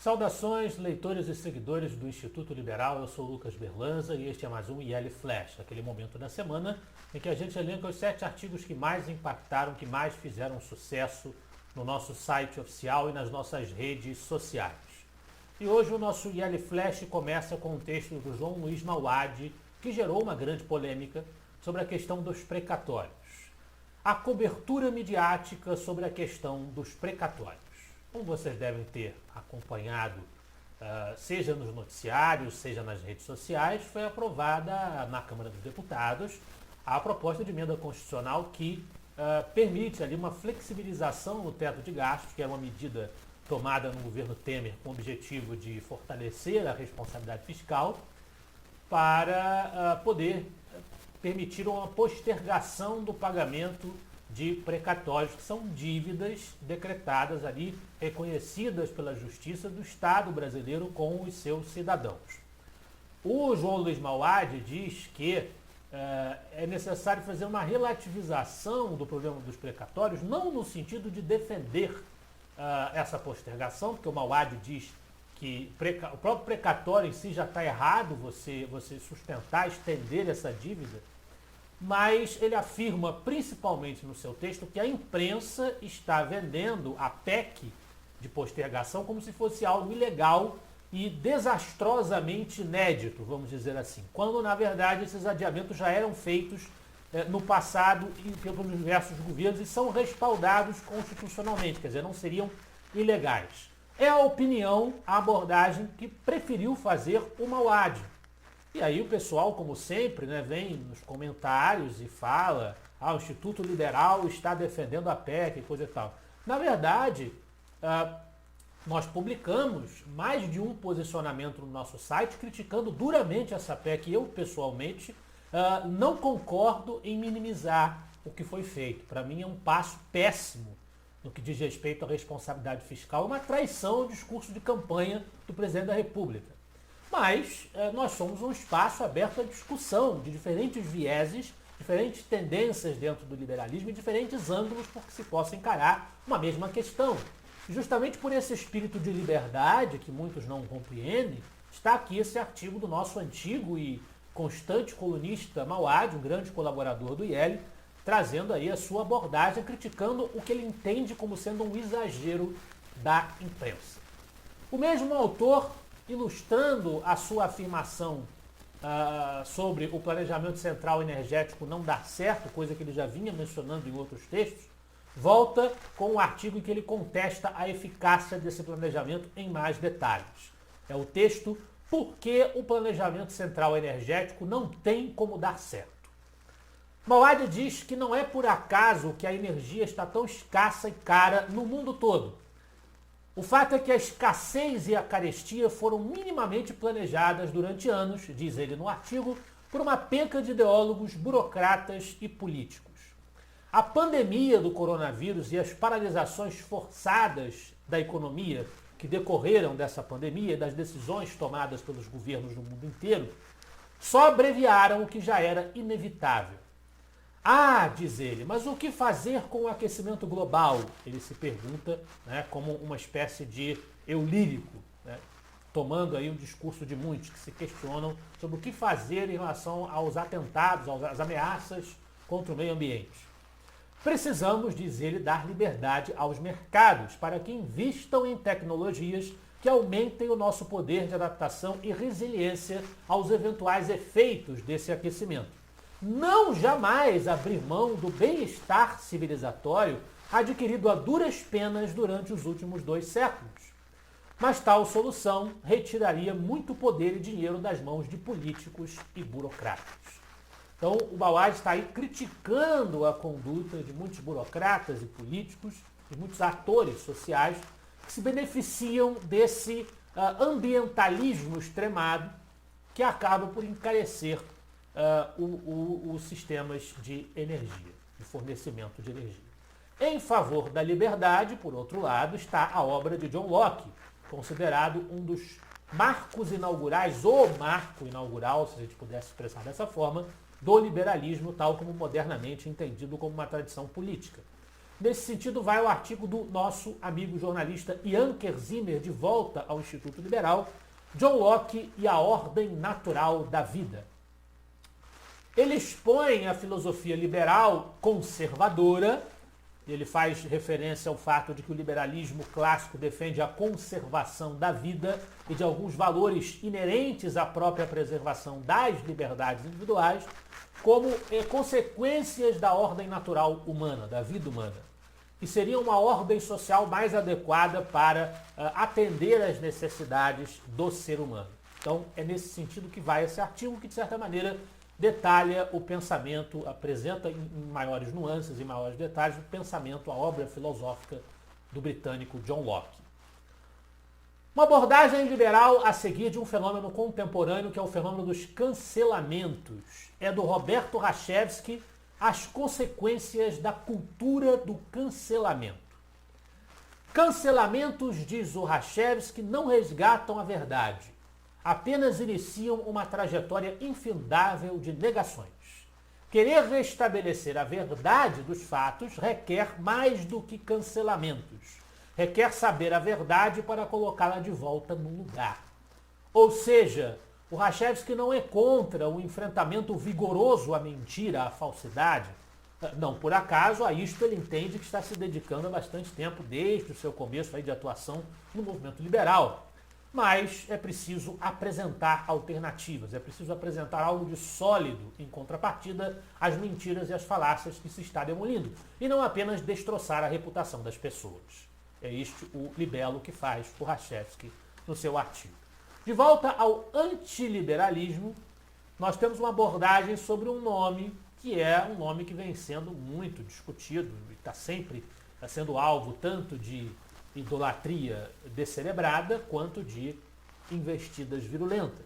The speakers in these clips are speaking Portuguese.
Saudações, leitores e seguidores do Instituto Liberal, eu sou o Lucas Berlanza e este é mais um IL Flash, aquele momento da semana em que a gente elenca os 7 artigos que mais impactaram, que mais fizeram sucesso no nosso site oficial e nas nossas redes sociais. E hoje o nosso IL Flash começa com um texto do João Luiz Mauad, que gerou uma grande polêmica sobre a questão dos precatórios. A cobertura midiática sobre a questão dos precatórios. Como vocês devem ter acompanhado, seja nos noticiários, seja nas redes sociais, foi aprovada na Câmara dos Deputados a proposta de emenda constitucional que permite ali uma flexibilização no teto de gastos, que é uma medida tomada no governo Temer com o objetivo de fortalecer a responsabilidade fiscal, para poder permitir uma postergação do pagamento de precatórios, que são dívidas decretadas ali, reconhecidas pela Justiça do Estado brasileiro com os seus cidadãos. O João Luiz Mauad diz que é necessário fazer uma relativização do problema dos precatórios, não no sentido de defender essa postergação, porque o Mauad diz que o próprio precatório em si já está errado, você sustentar, estender essa dívida, mas ele afirma, principalmente no seu texto, que a imprensa está vendendo a PEC de postergação como se fosse algo ilegal e desastrosamente inédito, vamos dizer assim, quando, na verdade, esses adiamentos já eram feitos no passado e pelos diversos governos e são respaldados constitucionalmente, quer dizer, não seriam ilegais. É a opinião, a abordagem que preferiu fazer o Mauad. E aí o pessoal, como sempre, vem nos comentários e fala: o Instituto Liberal está defendendo a PEC e coisa e tal. Na verdade, nós publicamos mais de um posicionamento no nosso site criticando duramente essa PEC. Eu, pessoalmente, não concordo em minimizar o que foi feito. Para mim é um passo péssimo no que diz respeito à responsabilidade fiscal, uma traição ao discurso de campanha do presidente da República. Mas nós somos um espaço aberto à discussão de diferentes vieses, diferentes tendências dentro do liberalismo e diferentes ângulos por que se possa encarar uma mesma questão. E justamente por esse espírito de liberdade, que muitos não compreendem, está aqui esse artigo do nosso antigo e constante colunista Mauad, um grande colaborador do IL, trazendo aí a sua abordagem, criticando o que ele entende como sendo um exagero da imprensa. O mesmo autor, ilustrando a sua afirmação sobre o planejamento central energético não dar certo, coisa que ele já vinha mencionando em outros textos, volta com um artigo em que ele contesta a eficácia desse planejamento em mais detalhes. É o texto "Por que o planejamento central energético não tem como dar certo?". Mauad diz que não é por acaso que a energia está tão escassa e cara no mundo todo. O fato é que a escassez e a carestia foram minimamente planejadas durante anos, diz ele no artigo, por uma penca de ideólogos, burocratas e políticos. A pandemia do coronavírus e as paralisações forçadas da economia que decorreram dessa pandemia e das decisões tomadas pelos governos no mundo inteiro só abreviaram o que já era inevitável. Diz ele, mas o que fazer com o aquecimento global? Ele se pergunta, como uma espécie de eu lírico, tomando aí o discurso de muitos que se questionam sobre o que fazer em relação aos atentados, às ameaças contra o meio ambiente. Precisamos, diz ele, dar liberdade aos mercados para que invistam em tecnologias que aumentem o nosso poder de adaptação e resiliência aos eventuais efeitos desse aquecimento. Não jamais abrir mão do bem-estar civilizatório adquirido a duras penas durante os últimos 2 séculos. Mas tal solução retiraria muito poder e dinheiro das mãos de políticos e burocratas. Então o Mauad está aí criticando a conduta de muitos burocratas e políticos, de muitos atores sociais que se beneficiam desse ambientalismo extremado que acaba por encarecer os sistemas de energia, de fornecimento de energia. Em favor da liberdade, por outro lado, está a obra de John Locke, considerado um dos marcos inaugurais, ou marco inaugural, se a gente pudesse expressar dessa forma, do liberalismo, tal como modernamente entendido como uma tradição política. Nesse sentido, vai o artigo do nosso amigo jornalista Ian Kerzimer, de volta ao Instituto Liberal, John Locke e a Ordem Natural da Vida. Ele expõe a filosofia liberal conservadora, ele faz referência ao fato de que o liberalismo clássico defende a conservação da vida e de alguns valores inerentes à própria preservação das liberdades individuais, como consequências da ordem natural humana, da vida humana, que seria uma ordem social mais adequada para atender às necessidades do ser humano. Então, é nesse sentido que vai esse artigo, que, de certa maneira, detalha o pensamento, apresenta em maiores nuances e maiores detalhes o pensamento, a obra filosófica do britânico John Locke. Uma abordagem liberal a seguir de um fenômeno contemporâneo, que é o fenômeno dos cancelamentos. É do Roberto Rachevsky, As Consequências da Cultura do Cancelamento. Cancelamentos, diz o Rachevsky, não resgatam a verdade. Apenas iniciam uma trajetória infindável de negações. Querer restabelecer a verdade dos fatos requer mais do que cancelamentos. Requer saber a verdade para colocá-la de volta no lugar. Ou seja, o Rachevsky não é contra o enfrentamento vigoroso à mentira, à falsidade. Não, por acaso, a isto ele entende que está se dedicando há bastante tempo, desde o seu começo aí de atuação no movimento liberal. Mas é preciso apresentar alternativas, é preciso apresentar algo de sólido em contrapartida às mentiras e às falácias que se está demolindo, e não apenas destroçar a reputação das pessoas. É este o libelo que faz o Rachevsky no seu artigo. De volta ao antiliberalismo, nós temos uma abordagem sobre um nome que é um nome que vem sendo muito discutido, e está sempre sendo alvo tanto de idolatria descerebrada quanto de investidas virulentas.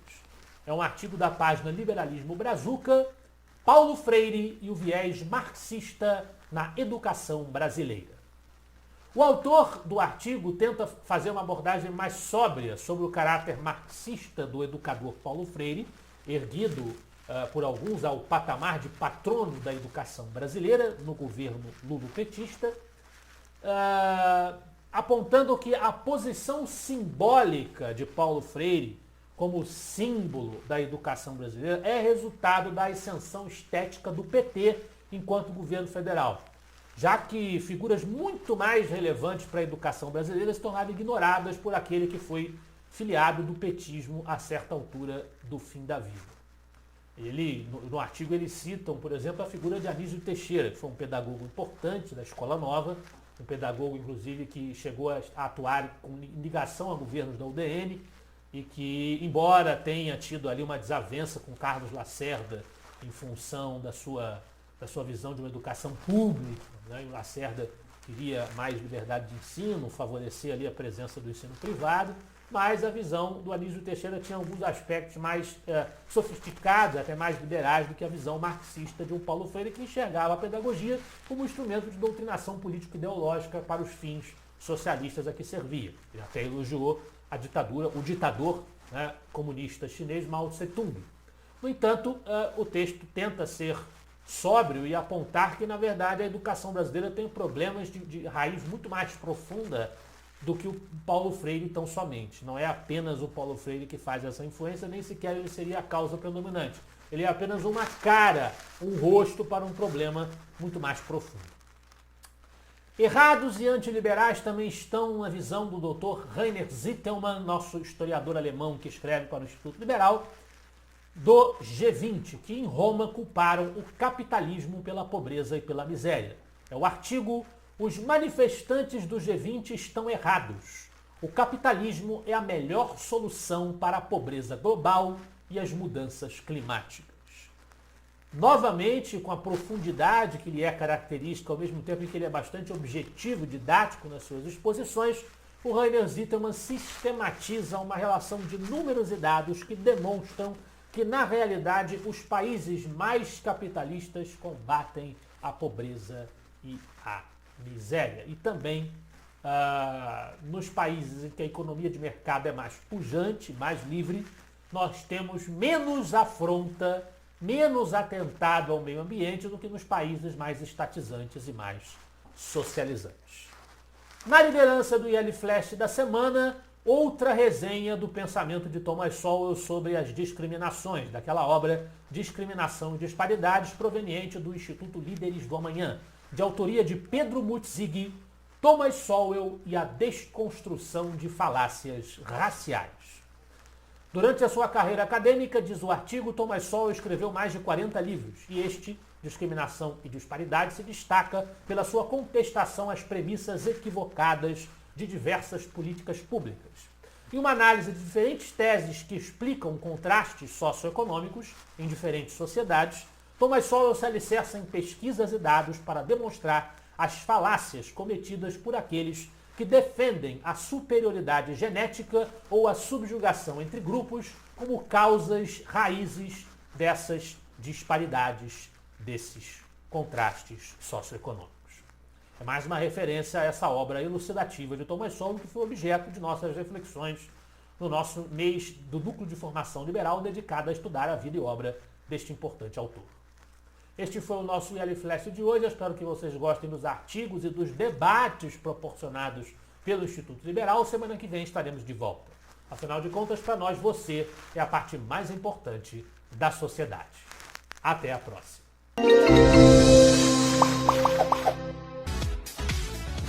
É um artigo da página Liberalismo Brazuca, Paulo Freire e o viés marxista na educação brasileira. O autor do artigo tenta fazer uma abordagem mais sóbria sobre o caráter marxista do educador Paulo Freire, erguido por alguns ao patamar de patrono da educação brasileira no governo lulopetista, apontando que a posição simbólica de Paulo Freire como símbolo da educação brasileira é resultado da ascensão estética do PT enquanto governo federal, já que figuras muito mais relevantes para a educação brasileira se tornaram ignoradas por aquele que foi filiado do petismo a certa altura do fim da vida. No artigo eles citam, por exemplo, a figura de Anísio Teixeira, que foi um pedagogo importante da Escola Nova, um pedagogo, inclusive, que chegou a atuar com ligação a governos da UDN e que, embora tenha tido ali uma desavença com Carlos Lacerda em função da sua visão de uma educação pública, né? E o Lacerda queria mais liberdade de ensino, favorecer ali a presença do ensino privado, mas a visão do Anísio Teixeira tinha alguns aspectos mais sofisticados, até mais liberais do que a visão marxista de um Paulo Freire, que enxergava a pedagogia como instrumento de doutrinação político-ideológica para os fins socialistas a que servia. Ele até elogiou a ditadura, o ditador, né, comunista chinês Mao Tse-tung. No entanto, o texto tenta ser sóbrio e apontar que, na verdade, a educação brasileira tem problemas de raiz muito mais profunda do que o Paulo Freire tão somente. Não é apenas o Paulo Freire que faz essa influência, nem sequer ele seria a causa predominante. Ele é apenas uma cara, um rosto para um problema muito mais profundo. Errados e antiliberais também estão na visão do Dr. Rainer Zitelmann, nosso historiador alemão que escreve para o Instituto Liberal, do G20, que em Roma culparam o capitalismo pela pobreza e pela miséria. É o artigo Os manifestantes do G20 estão errados. O capitalismo é a melhor solução para a pobreza global e as mudanças climáticas. Novamente, com a profundidade que lhe é característica, ao mesmo tempo em que ele é bastante objetivo, didático nas suas exposições, o Rainer Zitelmann sistematiza uma relação de números e dados que demonstram que, na realidade, os países mais capitalistas combatem a pobreza e a miséria. E também nos países em que a economia de mercado é mais pujante, mais livre, nós temos menos afronta, menos atentado ao meio ambiente do que nos países mais estatizantes e mais socializantes. Na liderança do IL Flash da semana, outra resenha do pensamento de Thomas Sowell sobre as discriminações, daquela obra Discriminação e Disparidades, proveniente do Instituto Líderes do Amanhã, de autoria de Pedro Mutzig, Thomas Sowell e a desconstrução de falácias raciais. Durante a sua carreira acadêmica, diz o artigo, Thomas Sowell escreveu mais de 40 livros, e este, Discriminação e Disparidade, se destaca pela sua contestação às premissas equivocadas de diversas políticas públicas. Em uma análise de diferentes teses que explicam contrastes socioeconômicos em diferentes sociedades, Thomas Sowell se alicerça em pesquisas e dados para demonstrar as falácias cometidas por aqueles que defendem a superioridade genética ou a subjugação entre grupos como causas raízes dessas disparidades, desses contrastes socioeconômicos. É mais uma referência a essa obra elucidativa de Thomas Sowell, que foi objeto de nossas reflexões no nosso mês do Núcleo de Formação Liberal, dedicado a estudar a vida e obra deste importante autor. Este foi o nosso IL Flash de hoje. Eu espero que vocês gostem dos artigos e dos debates proporcionados pelo Instituto Liberal. Semana que vem estaremos de volta. Afinal de contas, para nós, você é a parte mais importante da sociedade. Até a próxima.